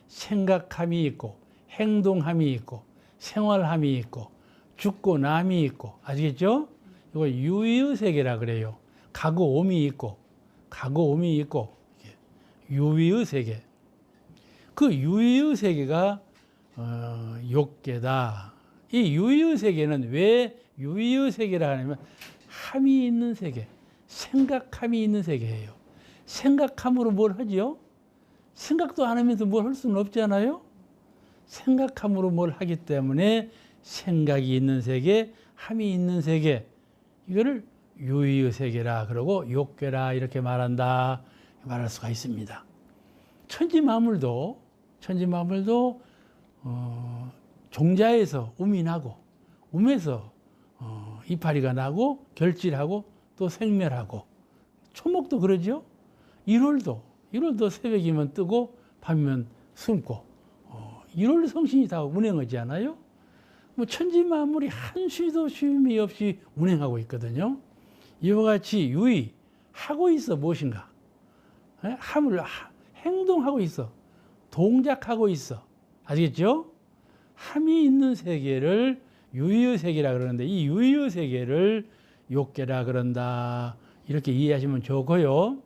A: 생각함이 있고 행동함이 있고 생활함이 있고 죽고 남이 있고, 아시겠죠? 이거 유의의 세계라 그래요. 가고 옴이 있고 가고 옴이 있고 유의의 세계. 그 유의의 세계가 욕계다. 이 유의의 세계는 왜 유의의 세계라 하냐면 함이 있는 세계, 생각함이 있는 세계예요. 생각함으로 뭘 하지요? 생각도 안 하면서 뭘 할 수는 없잖아요. 생각함으로 뭘 하기 때문에 생각이 있는 세계, 함이 있는 세계, 이거를 유의의 세계라 그러고 욕계라 이렇게 말한다, 말할 수가 있습니다. 천지만물도 종자에서 um이 나고 um에서 이파리가 나고 결질하고 또 생멸하고, 초목도 그러죠. 1월도 새벽이면 뜨고 밤이면 숨고 1월 성신이 다 운행하지 않아요? 뭐 천지만물이 한시도 쉼이 없이 운행하고 있거든요. 이와 같이 유의하고 있어 무엇인가? 함을 행동하고 있어, 동작하고 있어, 아시겠죠? 함이 있는 세계를 유의의 세계라 그러는데, 이 유의의 세계를 욕계라 그런다 이렇게 이해하시면 좋고요.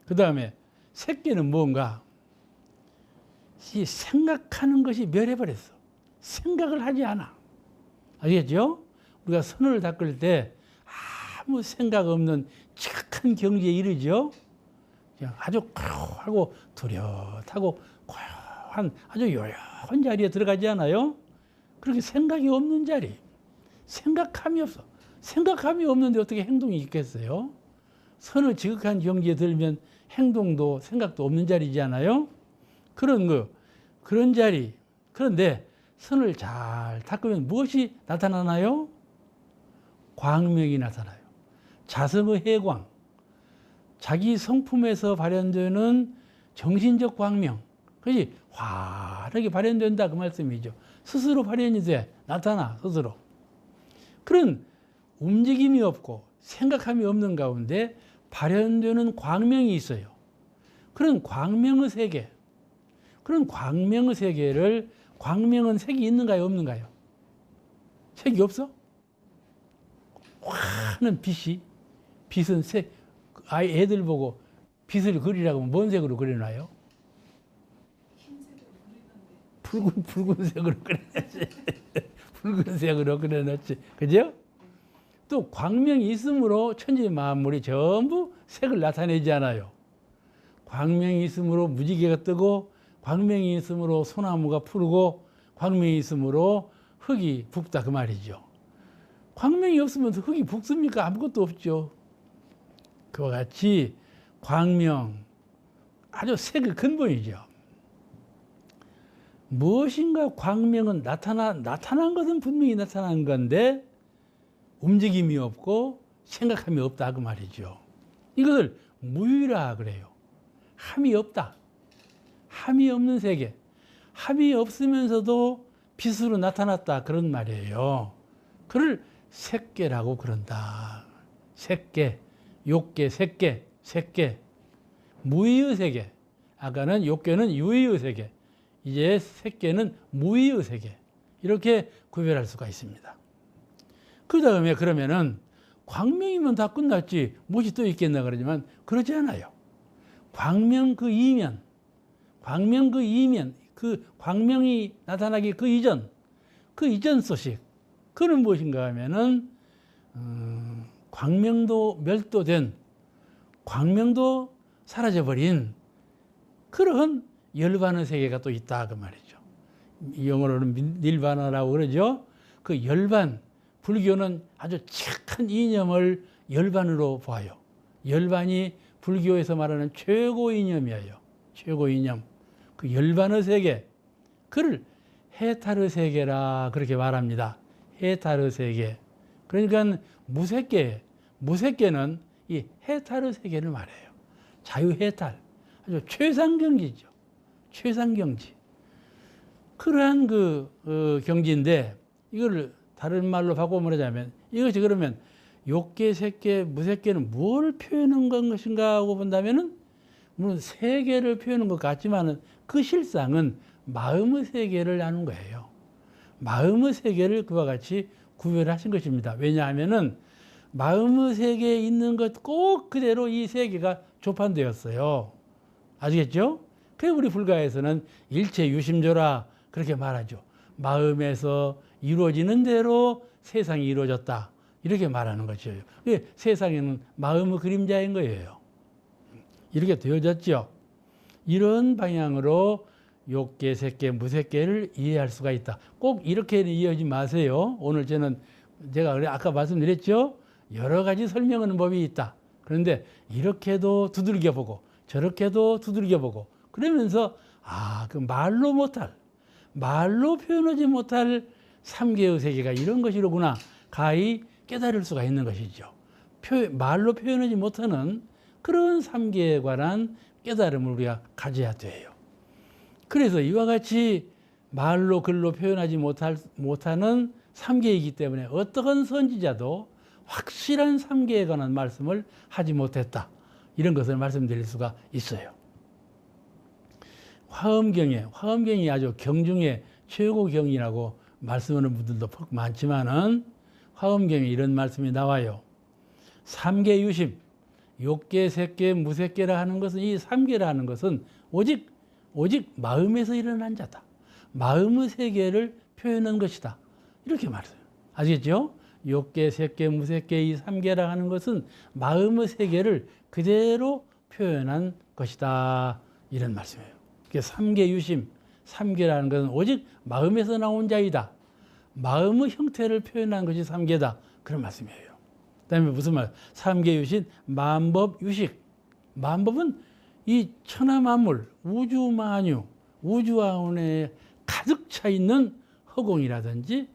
A: 그 다음에 색계는 뭔가? 이 생각하는 것이 멸해버렸어. 생각을 하지 않아, 아시겠죠? 우리가 선을 닦을 때 아무 생각 없는 지극한 경지에 이르죠. 그냥 아주 고요하고 두렷하고 고요한 아주 요요한 자리에 들어가지 않아요? 그렇게 생각이 없는 자리, 생각함이 없어. 생각함이 없는데 어떻게 행동이 있겠어요? 선을 지극한 경지에 들면 행동도 생각도 없는 자리잖아요. 그런 자리. 그런데 선을 잘 닦으면 무엇이 나타나나요? 광명이 나타나요. 자성의 해광, 자기 성품에서 발현되는 정신적 광명, 그것이 환하게 발현된다 그 말씀이죠. 스스로 발현이 돼, 나타나 스스로. 그런 움직임이 없고 생각함이 없는 가운데 발현되는 광명이 있어요. 그런 광명의 세계, 그런 광명의 세계를, 광명은 색이 있는가요, 없는가요? 색이 없어? 환한 빛은 색, 애들 보고 빛을 그리라고 하면 뭔 색으로 그려놔요? 붉은색으로 그려놨지. 붉은색으로 그려놨지. 그죠? 또 광명이 있으므로 천지 만물이 전부 색을 나타내지 않아요. 광명이 있으므로 무지개가 뜨고, 광명이 있으므로 소나무가 푸르고, 광명이 있으므로 흙이 붓다 그 말이죠. 광명이 없으면 흙이 붓습니까? 아무것도 없죠. 그와 같이 광명, 아주 색의 근본이죠. 무엇인가 광명은 나타난 것은 분명히 나타난 건데 움직임이 없고 생각함이 없다 그 말이죠. 이것을 무유라 그래요. 함이 없다. 함이 없는 세계. 함이 없으면서도 빛으로 나타났다 그런 말이에요. 그를 색계라고 그런다. 색계, 욕계, 색계, 색계. 무의의 세계. 아까는 욕계는 유의의 세계. 이제 색계는 무의의 세계. 이렇게 구별할 수가 있습니다. 그 다음에 그러면은 광명이면 다 끝났지 무엇이 또 있겠나 그러지만 그렇지 않아요. 광명 그 이면, 광명 그 이면, 그 광명이 나타나기 그 이전 소식. 그는 무엇인가 하면은 광명도 멸도된, 광명도 사라져버린 그러한 열반의 세계가 또 있다 그 말이죠. 영어로는 닐바나라고 그러죠. 그 열반, 불교는 아주 착한 이념을 열반으로 봐요. 열반이 불교에서 말하는 최고 이념이에요. 최고 이념. 그 열반의 세계, 그를 해탈의 세계라 그렇게 말합니다. 해탈의 세계. 그러니까 무색계는 이 해탈의 세계를 말해요. 자유해탈. 아주 최상경지죠. 최상경지. 그러한 경지인데 이걸 다른 말로 바꿔 말하자면 이것이 그러면 욕계, 색계, 무색계는 뭘 표현한 것인가 하고 본다면은 물론 세계를 표현한 것 같지만은 그 실상은 마음의 세계를 아는 거예요. 마음의 세계를 그와 같이 구별하신 것입니다. 왜냐하면은 마음의 세계에 있는 것 꼭 그대로 이 세계가 조판되었어요. 아시겠죠? 그래서 우리 불가에서는 일체 유심조라 그렇게 말하죠. 마음에서 이루어지는 대로 세상이 이루어졌다. 이렇게 말하는 거죠. 세상에는 마음의 그림자인 거예요. 이렇게 되어졌죠. 이런 방향으로 욕계, 색계, 무색계를 이해할 수가 있다. 꼭 이렇게는 이해하지 마세요. 오늘 제가 아까 말씀드렸죠. 여러 가지 설명하는 법이 있다. 그런데 이렇게도 두들겨보고 저렇게도 두들겨보고 그러면서 그 말로 표현하지 못할 삼계의 세계가 이런 것이로구나 가히 깨달을 수가 있는 것이죠. 말로 표현하지 못하는 그런 삼계에 관한 깨달음을 우리가 가져야 돼요. 그래서 이와 같이 말로 글로 표현하지 못하는 삼계이기 때문에 어떠한 선지자도 확실한 삼계에 관한 말씀을 하지 못했다. 이런 것을 말씀드릴 수가 있어요. 화엄경이 아주 경 중에 최고 경이라고 말씀하는 분들도 많지만은 화엄경에 이런 말씀이 나와요. 삼계유심, 욕계, 색계, 무색계라 하는 것은 이 삼계라 하는 것은 오직 마음에서 일어난 자다. 마음의 세계를 표현한 것이다. 이렇게 말해요. 아시겠죠? 욕계, 색계, 무색계 이 삼계라 하는 것은 마음의 세계를 그대로 표현한 것이다. 이런 말씀이에요. 삼계유심, 삼계라는 것은 오직 마음에서 나온 자이다. 마음의 형태를 표현한 것이 삼계다. 그런 말씀이에요. 그 다음에 무슨 말? 삼계유신, 만법유식. 만법은 이 천하만물, 우주만유, 우주아원에 가득 차 있는 허공이라든지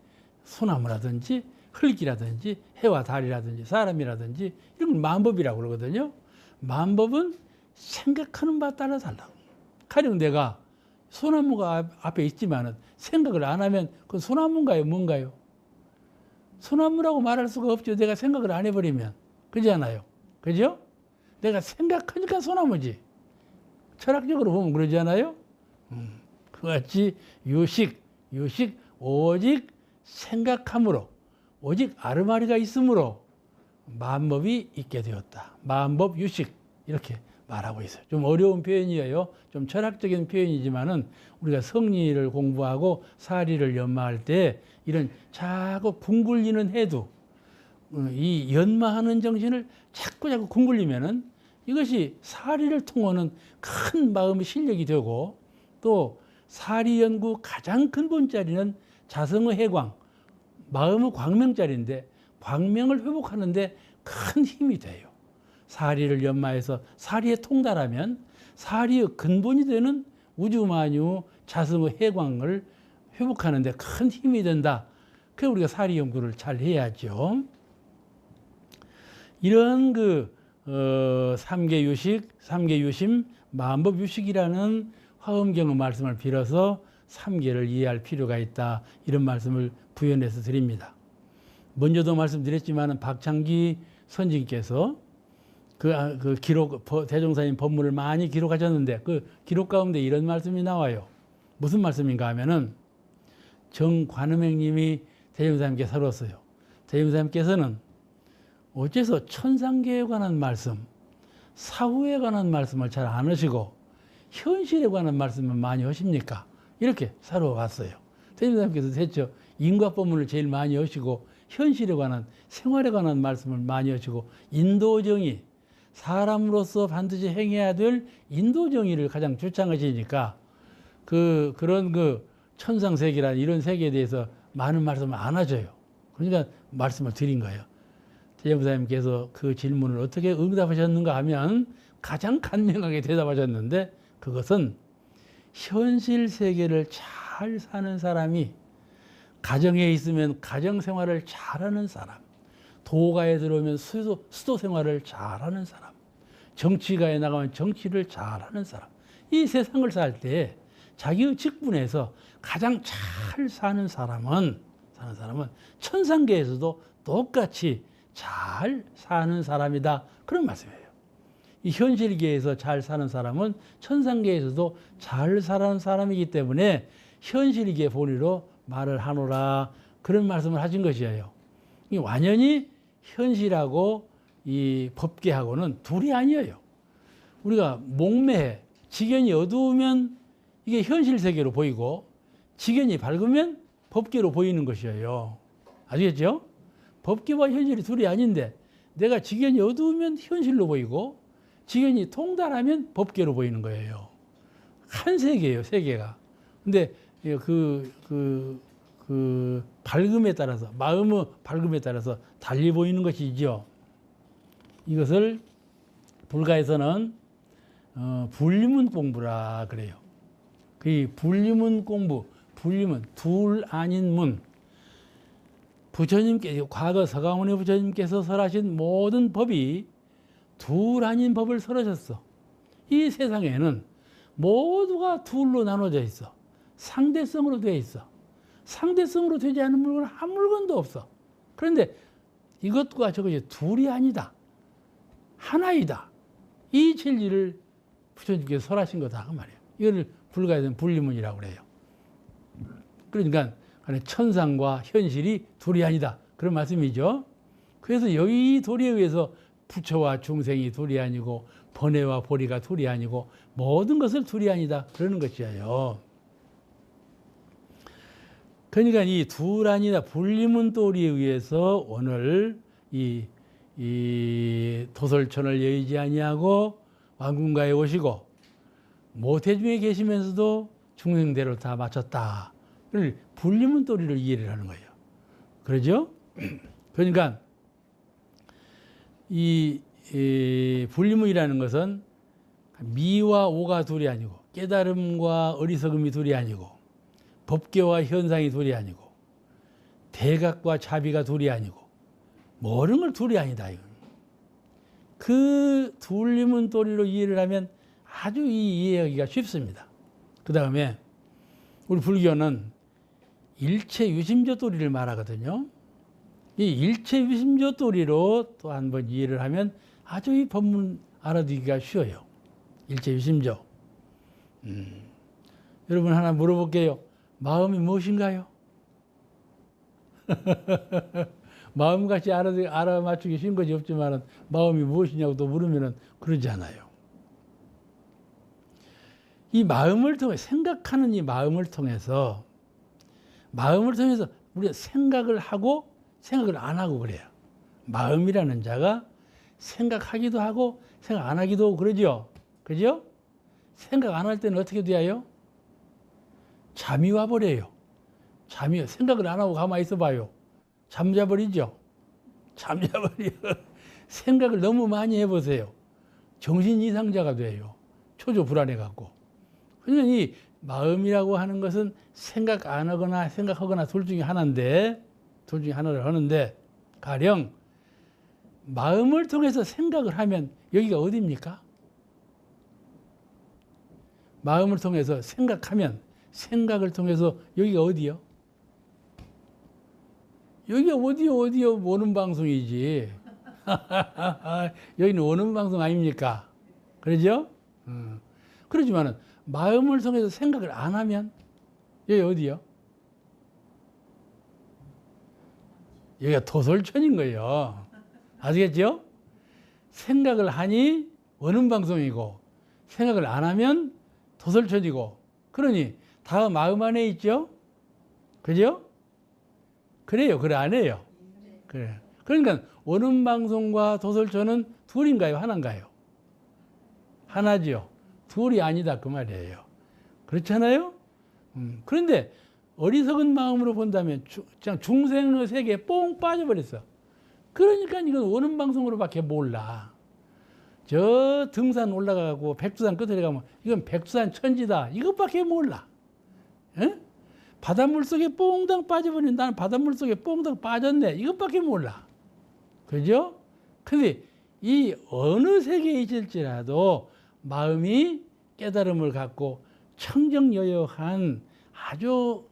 A: 소나무라든지 흙이라든지 해와 달이라든지 사람이라든지 이런 걸 만법이라고 그러거든요. 만법은 생각하는 바에 따라 달라. 가령 내가 소나무가 앞에 있지만은 생각을 안 하면 그건 소나무인가요? 뭔가요? 소나무라고 말할 수가 없죠. 내가 생각을 안 해버리면. 그렇잖아요. 그죠? 내가 생각하니까 소나무지. 철학적으로 보면 그러지 않아요? 그같이 유식 오직 생각함으로 오직 아르마리가 있으므로 만법이 있게 되었다. 만법 유식 이렇게 말하고 있어요. 좀 어려운 표현이에요. 좀 철학적인 표현이지만은 우리가 성리를 공부하고 사리를 연마할 때 이런 자꾸 궁굴리는 해도 이 연마하는 정신을 자꾸 궁굴리면은 이것이 사리를 통하는 큰 마음의 실력이 되고 또 사리 연구 가장 근본자리는 자성의 해광, 마음의 광명자리인데 광명을 회복하는데 큰 힘이 돼요. 사리를 연마해서 사리에 통달하면 사리의 근본이 되는 우주만유 자성의 해광을 회복하는데 큰 힘이 된다. 그래서 우리가 사리 연구를 잘 해야죠. 이런 삼계유식, 삼계유심, 만법유식이라는 화엄경의 말씀을 빌어서 삼계를 이해할 필요가 있다. 이런 말씀을 부연해서 드립니다. 먼저도 말씀드렸지만 박창기 선진께서 그 기록, 대종사님 법문을 많이 기록하셨는데 그 기록 가운데 이런 말씀이 나와요. 무슨 말씀인가 하면은 정관음행님이 대종사님께 살았어요. 대종사님께서는 어째서 천상계에 관한 말씀, 사후에 관한 말씀을 잘 안 하시고 현실에 관한 말씀을 많이 하십니까? 이렇게 살아왔어요. 대종사님께서 대체 인과법문을 제일 많이 하시고 현실에 관한 생활에 관한 말씀을 많이 하시고 인도정의, 사람으로서 반드시 행해야 될 인도정의를 가장 주창하시니까 그런 천상세계라는 이런 세계에 대해서 많은 말씀을 안 하셔요. 그러니까 말씀을 드린 거예요. 대종사님께서 그 질문을 어떻게 응답하셨는가 하면 가장 간명하게 대답하셨는데 그것은 현실 세계를 잘 사는 사람이 가정에 있으면 가정 생활을 잘하는 사람, 도가에 들어오면 수도 생활을 잘하는 사람, 정치가에 나가면 정치를 잘하는 사람, 이 세상을 살 때 자기의 직분에서 가장 잘 사는 사람은 천상계에서도 똑같이 잘 사는 사람이다. 그런 말씀이에요. 이 현실계에서 잘 사는 사람은 천상계에서도 잘 사는 사람이기 때문에 현실계 본의로 말을 하노라. 그런 말씀을 하신 것이에요. 이 완전히 현실하고 이 법계하고는 둘이 아니에요. 우리가 목매해 지견이 어두우면 이게 현실 세계로 보이고 지견이 밝으면 법계로 보이는 것이에요. 아시겠죠? 법계와 현실이 둘이 아닌데 내가 지견이 어두우면 현실로 보이고 지견이 통달하면 법계로 보이는 거예요. 한 세계예요, 세계가. 근데 그 밝음에 따라서, 마음의 밝음에 따라서 달리 보이는 것이죠. 이것을 불가에서는 분리문 공부라 그래요. 그 분리문 공부, 분리문, 둘 아닌 문. 부처님께, 과거 서가모니 부처님께서 설하신 모든 법이 둘 아닌 법을 설하셨어. 이 세상에는 모두가 둘로 나눠져 있어. 상대성으로 되어 있어. 상대성으로 되지 않은 물건은 한 물건도 없어. 그런데 이것과 저것이 둘이 아니다. 하나이다. 이 진리를 부처님께서 설하신 거다. 그 말이에요. 이걸 불가에서는 분리문이라고 그래요. 그러니까 천상과 현실이 둘이 아니다. 그런 말씀이죠. 그래서 여기 도리에 의해서 부처와 중생이 둘이 아니고 번뇌와 보리가 둘이 아니고 모든 것을 둘이 아니다. 그러는 것이에요. 그러니까 이 둘 아니다 분리문 도리에 의해서 오늘 이 도솔천을 여의지 아니하고 왕궁가에 오시고 모태중에 계시면서도 중생대로 다 마쳤다. 분리문 도리를 이해를 하는 거예요. 그러죠? 그러니까 이 분리문이라는 것은 미와 오가 둘이 아니고 깨달음과 어리석음이 둘이 아니고 법계와 현상이 둘이 아니고 대각과 자비가 둘이 아니고 모든 걸 둘이 아니다. 이건. 그 분리문 도리로 이해를 하면 아주 이해하기가 쉽습니다. 그 다음에 우리 불교는 일체 유심조 도리를 말하거든요. 이 일체유심조 도리로 또 한번 이해를 하면 아주 이 법문 알아두기가 쉬워요. 일체유심조. 여러분 하나 물어볼게요. 마음이 무엇인가요? 마음같이 알아맞추기 쉬운 것이 없지만 마음이 무엇이냐고 또 물으면 그러지 않아요. 이 마음을 통해 생각하는 이 마음을 통해서 우리가 생각을 하고 생각을 안 하고 그래요. 마음이라는 자가 생각하기도 하고 생각 안 하기도 하고 그러죠. 그죠? 생각 안 할 때는 어떻게 돼요? 잠이 와버려요. 생각을 안 하고 가만히 있어 봐요. 잠자버리죠. 잠자버려. 생각을 너무 많이 해보세요. 정신 이상자가 돼요. 초조 불안해갖고. 그러니까 이 마음이라고 하는 것은 생각 안 하거나 생각하거나 둘 중에 하나인데, 둘 중에 하나를 하는데, 가령 마음을 통해서 생각을 하면 여기가 어디입니까? 마음을 통해서 생각하면 생각을 통해서 여기가 어디요? 여기가 어디요? 오는 방송이지. 여기는 오는 방송 아닙니까? 그러죠? 그렇지만은 마음을 통해서 생각을 안 하면 여기 어디요? 여기가 도솔천인 거예요. 아시겠죠? 생각을 하니 오는 방송이고 생각을 안 하면 도솔천이고 그러니 다 마음 안에 있죠? 그죠? 그래요? 그래 안 해요? 그래. 그러니까 오는 방송과 도솔천은 둘인가요? 하나인가요? 하나지요. 둘이 아니다 그 말이에요. 그렇잖아요? 그런데 어리석은 마음으로 본다면 그냥 중생의 세계에 뽕 빠져버렸어. 그러니까 이건 오는 방송으로밖에 몰라. 저 등산 올라가고 백두산 끝에 가면 이건 백두산 천지다. 이것밖에 몰라. 에? 바닷물 속에 뽕당 빠져버린 나는 바닷물 속에 뽕당 빠졌네. 이것밖에 몰라. 그죠? 근데 이 어느 세계에 있을지라도 마음이 깨달음을 갖고 청정여여한 아주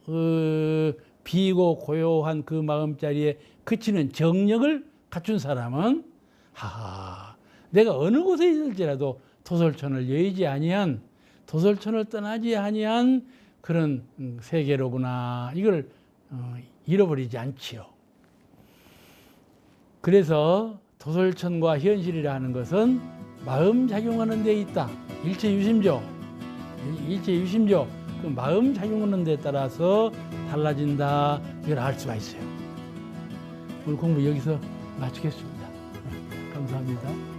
A: 비고 고요한 그 마음자리에 그치는 정력을 갖춘 사람은 내가 어느 곳에 있을지라도 도솔천을 여의지 아니한 도솔천을 떠나지 아니한 그런 세계로구나. 이걸 잃어버리지 않지요. 그래서 도솔천과 현실이라는 것은 마음 작용하는 데 있다. 일체유심조. 그 마음 작용하는 데 따라서 달라진다. 이걸 알 수가 있어요. 오늘 공부 여기서 마치겠습니다. 감사합니다.